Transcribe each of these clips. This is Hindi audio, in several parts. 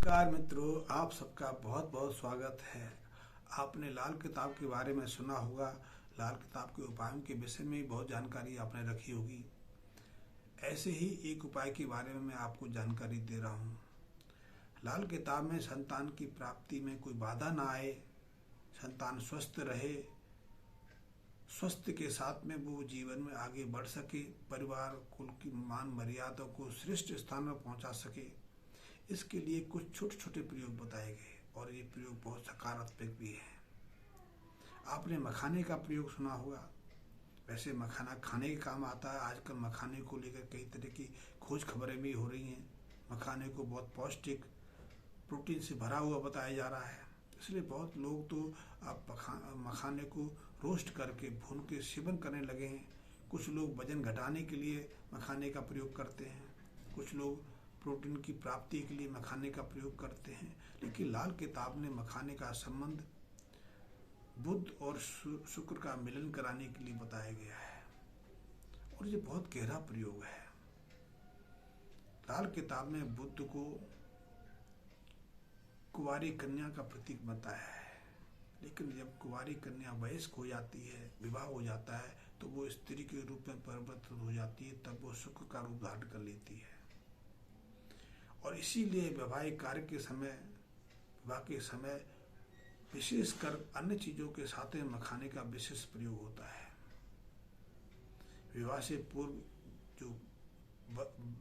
नमस्कार मित्रों, आप सबका बहुत बहुत स्वागत है। आपने लाल किताब के बारे में सुना होगा। लाल किताब के उपायों के विषय में बहुत जानकारी आपने रखी होगी। ऐसे ही एक उपाय के बारे में मैं आपको जानकारी दे रहा हूँ। लाल किताब में संतान की प्राप्ति में कोई बाधा ना आए, संतान स्वस्थ रहे, स्वस्थ के साथ में वो जीवन में आगे बढ़ सके, परिवार कुल की मान मर्यादा को श्रेष्ठ स्थान में पहुंचा सके, इसके लिए कुछ छोटे छोटे प्रयोग बताए गए और ये प्रयोग बहुत सकारात्मक भी है। आपने मखाने का प्रयोग सुना होगा। वैसे मखाना खाने के काम आता है। आजकल मखाने को लेकर कई तरह की खोज खबरें भी हो रही हैं। मखाने को बहुत पौष्टिक प्रोटीन से भरा हुआ बताया जा रहा है, इसलिए बहुत लोग तो अब मखाने को रोस्ट करके भून के सेवन करने लगे हैं। कुछ लोग वजन घटाने के लिए मखाने का प्रयोग करते हैं, कुछ लोग प्रोटीन की प्राप्ति के लिए मखाने का प्रयोग करते हैं। लेकिन लाल किताब ने मखाने का संबंध बुध और शुक्र का मिलन कराने के लिए बताया गया है और ये बहुत गहरा प्रयोग है। लाल किताब में बुध को कुंवारी कन्या का प्रतीक बताया है, लेकिन जब कुंवारी कन्या वयस्क हो जाती है, विवाह हो जाता है, तो वो स्त्री के रूप में परिवर्तित हो जाती है, तब वो शुक्र का रूप धारण कर लेती है। और इसीलिए वैवाहिक कार्य के समय, विवाह के समय विशेषकर अन्य चीजों के साथ में मखाने का विशेष प्रयोग होता है। विवाह से पूर्व जो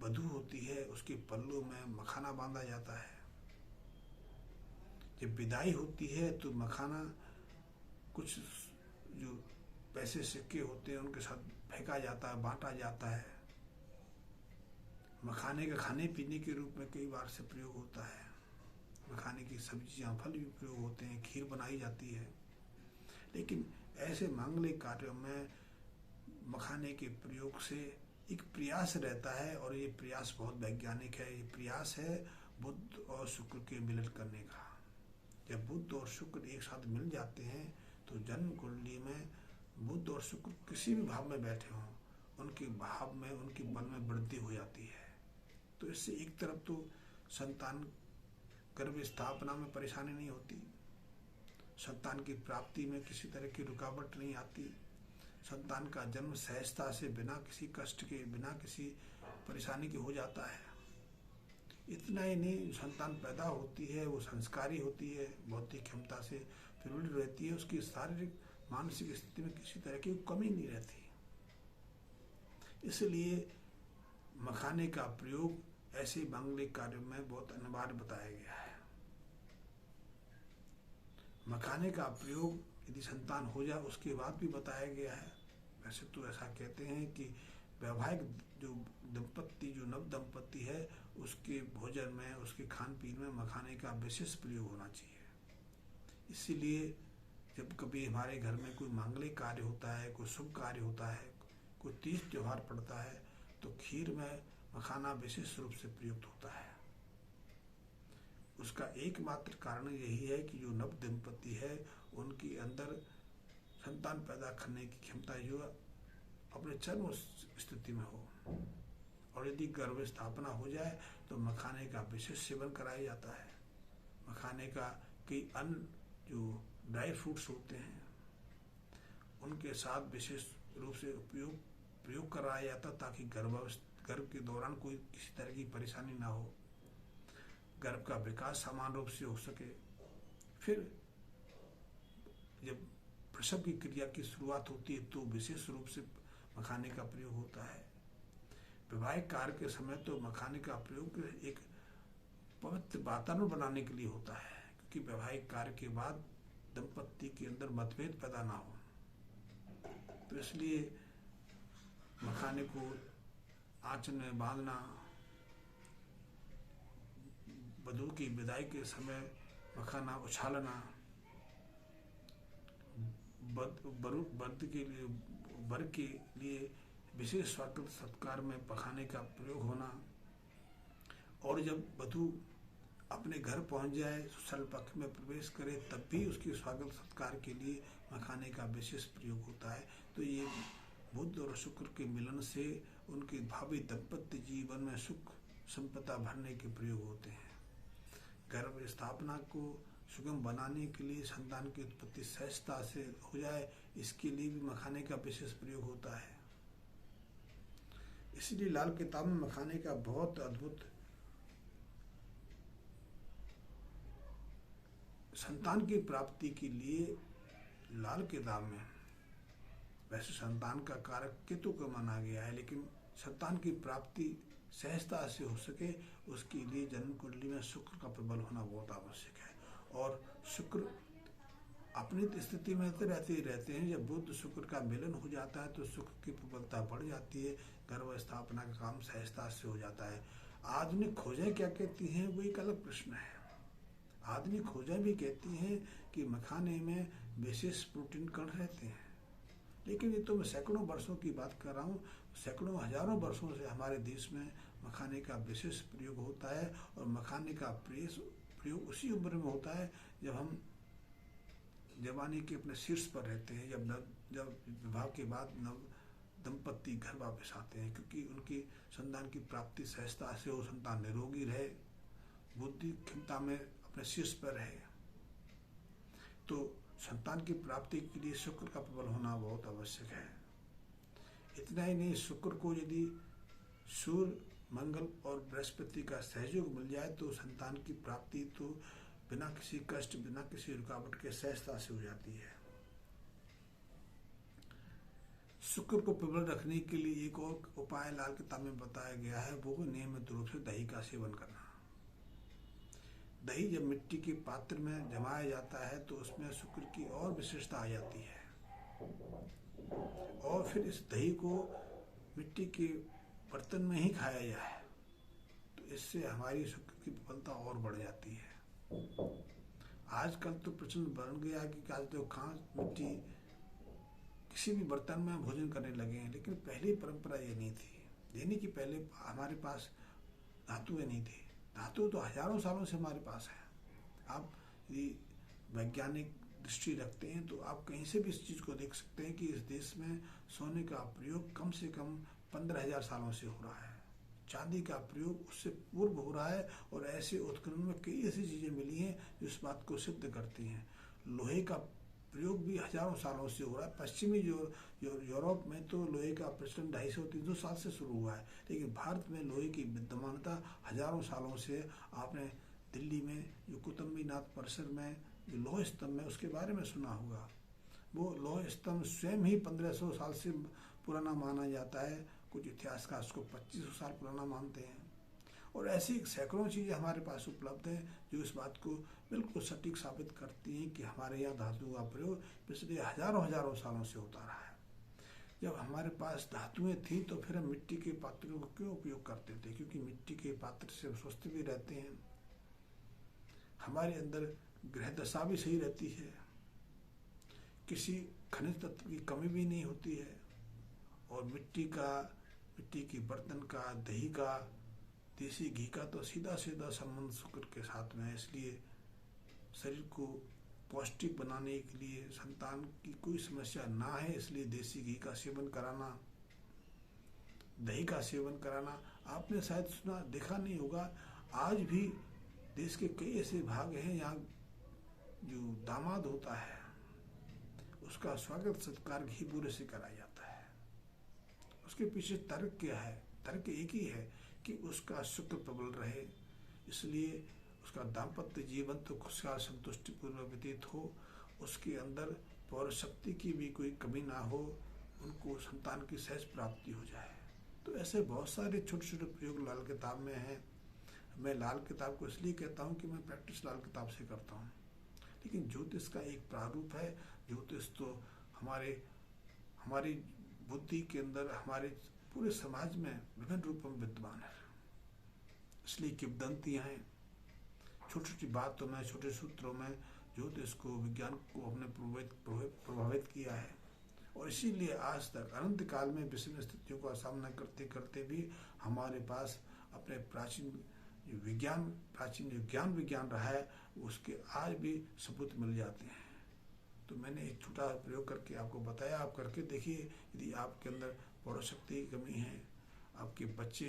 वधू होती है उसके पल्लू में मखाना बांधा जाता है। जब विदाई होती है तो मखाना कुछ जो पैसे सिक्के होते हैं उनके साथ फेंका जाता है, बांटा जाता है। मखाने का खाने पीने के रूप में कई बार से प्रयोग होता है। मखाने की सब्जियां, फल भी प्रयोग होते हैं, खीर बनाई जाती है। लेकिन ऐसे मांगलिक कार्यों में मखाने के प्रयोग से एक प्रयास रहता है और ये प्रयास बहुत वैज्ञानिक है। ये प्रयास है बुध और शुक्र के मिलन करने का। जब बुध और शुक्र एक साथ मिल जाते हैं तो जन्म कुंडली में बुध और शुक्र किसी भी भाव में बैठे हों, उनके भाव में, उनके बल में वृद्धि हो जाती है। तो इससे एक तरफ तो संतान गर्भ स्थापना में परेशानी नहीं होती, संतान की प्राप्ति में किसी तरह की रुकावट नहीं आती, संतान का जन्म सहजता से बिना किसी कष्ट के, बिना किसी परेशानी के हो जाता है। इतना ही नहीं, संतान पैदा होती है वो संस्कारी होती है, बौद्धिक क्षमता से प्रबल रहती है, उसकी शारीरिक मानसिक स्थिति में किसी तरह की कमी नहीं रहती। इसलिए मखाने का प्रयोग ऐसे मांगलिक कार्यों में बहुत अनिवार्य बताया गया है। मखाने का प्रयोग यदि संतान हो जाए उसके बाद भी बताया गया है। वैसे तो ऐसा कहते हैं कि वैवाहिक जो दंपत्ति, जो नव दंपत्ति है, उसके भोजन में, उसके खान पीन में मखाने का विशेष प्रयोग होना चाहिए। इसीलिए जब कभी हमारे घर में कोई मांगलिक कार्य होता है, कोई शुभ कार्य होता है, कोई तीज त्योहार पड़ता है, तो खीर में मखाना विशेष रूप से प्रयुक्त होता है। उसका एकमात्र कारण यही है कि जो नव दंपति है उनके अंदर संतान पैदा करने की क्षमता जो अपने चरम स्थिति में हो, और यदि गर्भ स्थापना हो जाए तो मखाने का विशेष सेवन कराया जाता है। मखाने का कई अन्य जो ड्राई फ्रूट्स होते हैं उनके साथ विशेष रूप से प्रयोग कराया जाता, ताकि गर्भ के दौरान कोई किसी तरह की परेशानी ना हो, गर्भ का विकास समान रूप से हो सके। फिर जब प्रसव की क्रिया की शुरुआत होती है तो विशेष रूप से मखाने का प्रयोग होता है। वैवाहिक कार्य के समय तो मखाने का प्रयोग एक पवित्र वातावरण बनाने के लिए होता है, क्योंकि वैवाहिक कार्य के बाद दंपत्ति के अंदर मतभेद पैदा ना हो। तो इसलिए मखाने को आंचल में बांधना, वधू की विदाई के समय मखाना उछालना, वर के लिए विशेष स्वागत सत्कार में मखाने का प्रयोग होना, और जब वधू अपने घर पहुंच जाए, ससुराल पक्ष में प्रवेश करे, तब भी उसके स्वागत सत्कार के लिए मखाने का विशेष प्रयोग होता है। तो ये बुध और शुक्र के मिलन से उनके भावी दाम्पत्य जीवन में सुख संपदा भरने के प्रयोग होते हैं। स्थापना को सुगम बनाने के लिए संतान की उत्पत्ति सहजता से हो जाए, इसके लिए भी मखाने का विशेष प्रयोग होता है। इसलिए लाल किताब में मखाने का बहुत अद्भुत संतान की प्राप्ति के लिए लाल किताब में वैसे संतान का कारक केतु को माना गया है, लेकिन संतान की प्राप्ति सहजता से हो सके उसके लिए जन्म कुंडली में शुक्र का प्रबल होना बहुत आवश्यक है। और शुक्र अपनी स्थिति में तो रहते ही रहते हैं, जब बुध शुक्र का मिलन हो जाता है तो शुक्र की प्रबलता बढ़ जाती है, गर्भ स्थापना का काम सहजता से हो जाता है। आधुनिक खोजें क्या कहती हैं वो एक अलग प्रश्न है। आधुनिक खोजें भी कहती हैं कि मखाने में विशेष प्रोटीन कण रहते हैं, लेकिन ये तो मैं सैकड़ों वर्षों की बात कर रहा हूँ। सैकड़ों हजारों वर्षों से हमारे देश में मखाने का विशेष प्रयोग होता है, और मखाने का प्रयोग उसी उम्र में होता है जब हम जवानी के अपने शीर्ष पर रहते हैं, जब विवाह के बाद नव दंपत्ति घर वापस आते हैं, क्योंकि उनकी संतान की प्राप्ति सहजता से हो, संतान निरोगी रहे, बुद्धि क्षमता में अपने शीर्ष पर रहे। तो संतान की प्राप्ति के लिए शुक्र का प्रबल होना बहुत आवश्यक है। इतना ही नहीं, शुक्र को यदि सूर्य, मंगल और बृहस्पति का सहयोग मिल जाए तो संतान की प्राप्ति तो बिना किसी कष्ट, बिना किसी रुकावट के सहजता से हो जाती है। शुक्र को प्रबल रखने के लिए एक और उपाय लाल किताब में बताया गया है, वो नियमित रूप से दही का सेवन करना। दही जब मिट्टी के पात्र में जमाया जाता है तो उसमें शुक्र की और विशेषता आ जाती है, और फिर इस दही को मिट्टी के बर्तन में ही खाया जाए तो इससे हमारी शुक्र की प्रबलता और बढ़ जाती है। आजकल तो प्रचलन बन गया कि आज तो कांच, मिट्टी किसी भी बर्तन में भोजन करने लगे हैं, लेकिन पहली परंपरा ये नहीं थी। यानी कि पहले हमारे पास धातुएं नहीं थी। धातु तो हजारों सालों से हमारे पास है। आप यदि वैज्ञानिक दृष्टि रखते हैं तो आप कहीं से भी इस चीज़ को देख सकते हैं कि इस देश में सोने का प्रयोग कम से कम 15,000 सालों से हो रहा है। चांदी का प्रयोग उससे पूर्व हो रहा है, और ऐसे उत्खनन में कई ऐसी चीज़ें मिली हैं जो इस बात को सिद्ध करती हैं। लोहे का प्रयोग भी हजारों सालों से हो रहा है। पश्चिमी यूरोप में तो लोहे का प्रचलन 250-300 साल से शुरू हुआ है, लेकिन भारत में लोहे की विद्यमानता हजारों सालों से। आपने दिल्ली में जो कुतुबमीनार परिसर में जो लौह स्तंभ है उसके बारे में सुना होगा। वो लौह स्तंभ स्वयं ही 1500 साल से पुराना माना जाता है। कुछ इतिहासकार उसको 2500 साल पुराना मानते हैं। और ऐसी सैकड़ों चीज़ें हमारे पास उपलब्ध हैं जो इस बात को बिल्कुल सटीक साबित करती हैं कि हमारे यहाँ धातु का प्रयोग पिछले हजारों सालों से होता रहा है। जब हमारे पास धातुएं थी तो फिर हम मिट्टी के पात्रों को क्यों उपयोग करते थे? क्योंकि मिट्टी के पात्र से स्वस्थ भी रहते हैं, हमारे अंदर ग्रह दशा भी सही रहती है, किसी खनिज तत्व की कमी भी नहीं होती है, और मिट्टी के बर्तन का, दही का, देसी घी का तो सीधा संबंध शुक्र के साथ में है। इसलिए शरीर को पौष्टिक बनाने के लिए, संतान की कोई समस्या ना है, इसलिए देसी घी का सेवन कराना, दही का सेवन कराना। आपने शायद सुना, देखा नहीं होगा, आज भी देश के कई ऐसे भाग हैं यहाँ जो दामाद होता है उसका स्वागत सत्कार घी बूरे से कराया जाता है। उसके पीछे तर्क क्या है? तर्क एक ही है कि उसका शुक्र प्रबल रहे, इसलिए उसका दाम्पत्य जीवन तो खुशहाल संतुष्टिपूर्वक व्यतीत हो, उसके अंदर पौरुष शक्ति की भी कोई कमी ना हो, उनको संतान की सहज प्राप्ति हो जाए। तो ऐसे बहुत सारे छोटे छोटे प्रयोग लाल किताब में हैं। मैं लाल किताब को इसलिए कहता हूँ कि मैं प्रैक्टिस लाल किताब से करता हूँ, लेकिन ज्योतिष का एक प्रारूप है। ज्योतिष तो हमारी बुद्धि के अंदर, हमारे पूरे समाज में विभिन्न रूपों में विद्यमान है। इसलिए किंवदंतियां हैं, छोटी छोटी बातों में, छोटे सूत्रों में ज्योतिष को, विज्ञान को हमने प्रभावित किया है। और इसीलिए आज तक अनंत काल में विषम स्थितियों का सामना करते करते भी हमारे पास अपने प्राचीन विज्ञान रहा है, उसके आज भी सबूत मिल जाते हैं। तो मैंने एक छोटा प्रयोग करके आपको बताया, आप करके देखिए। यदि आपके अंदर पौरुष शक्ति की कमी है, आपके बच्चे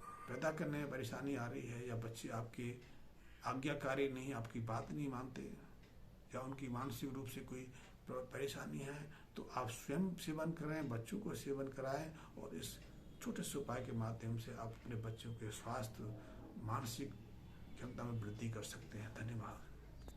पैदा करने में परेशानी आ रही है, या बच्चे आपके आज्ञाकारी नहीं, आपकी बात नहीं मानते, या उनकी मानसिक रूप से कोई परेशानी है, तो आप स्वयं सेवन करें, बच्चों को सेवन कराएं, और इस छोटे से उपाय के माध्यम से आप अपने बच्चों के स्वास्थ्य, मानसिक क्षमता में वृद्धि कर सकते हैं। धन्यवाद।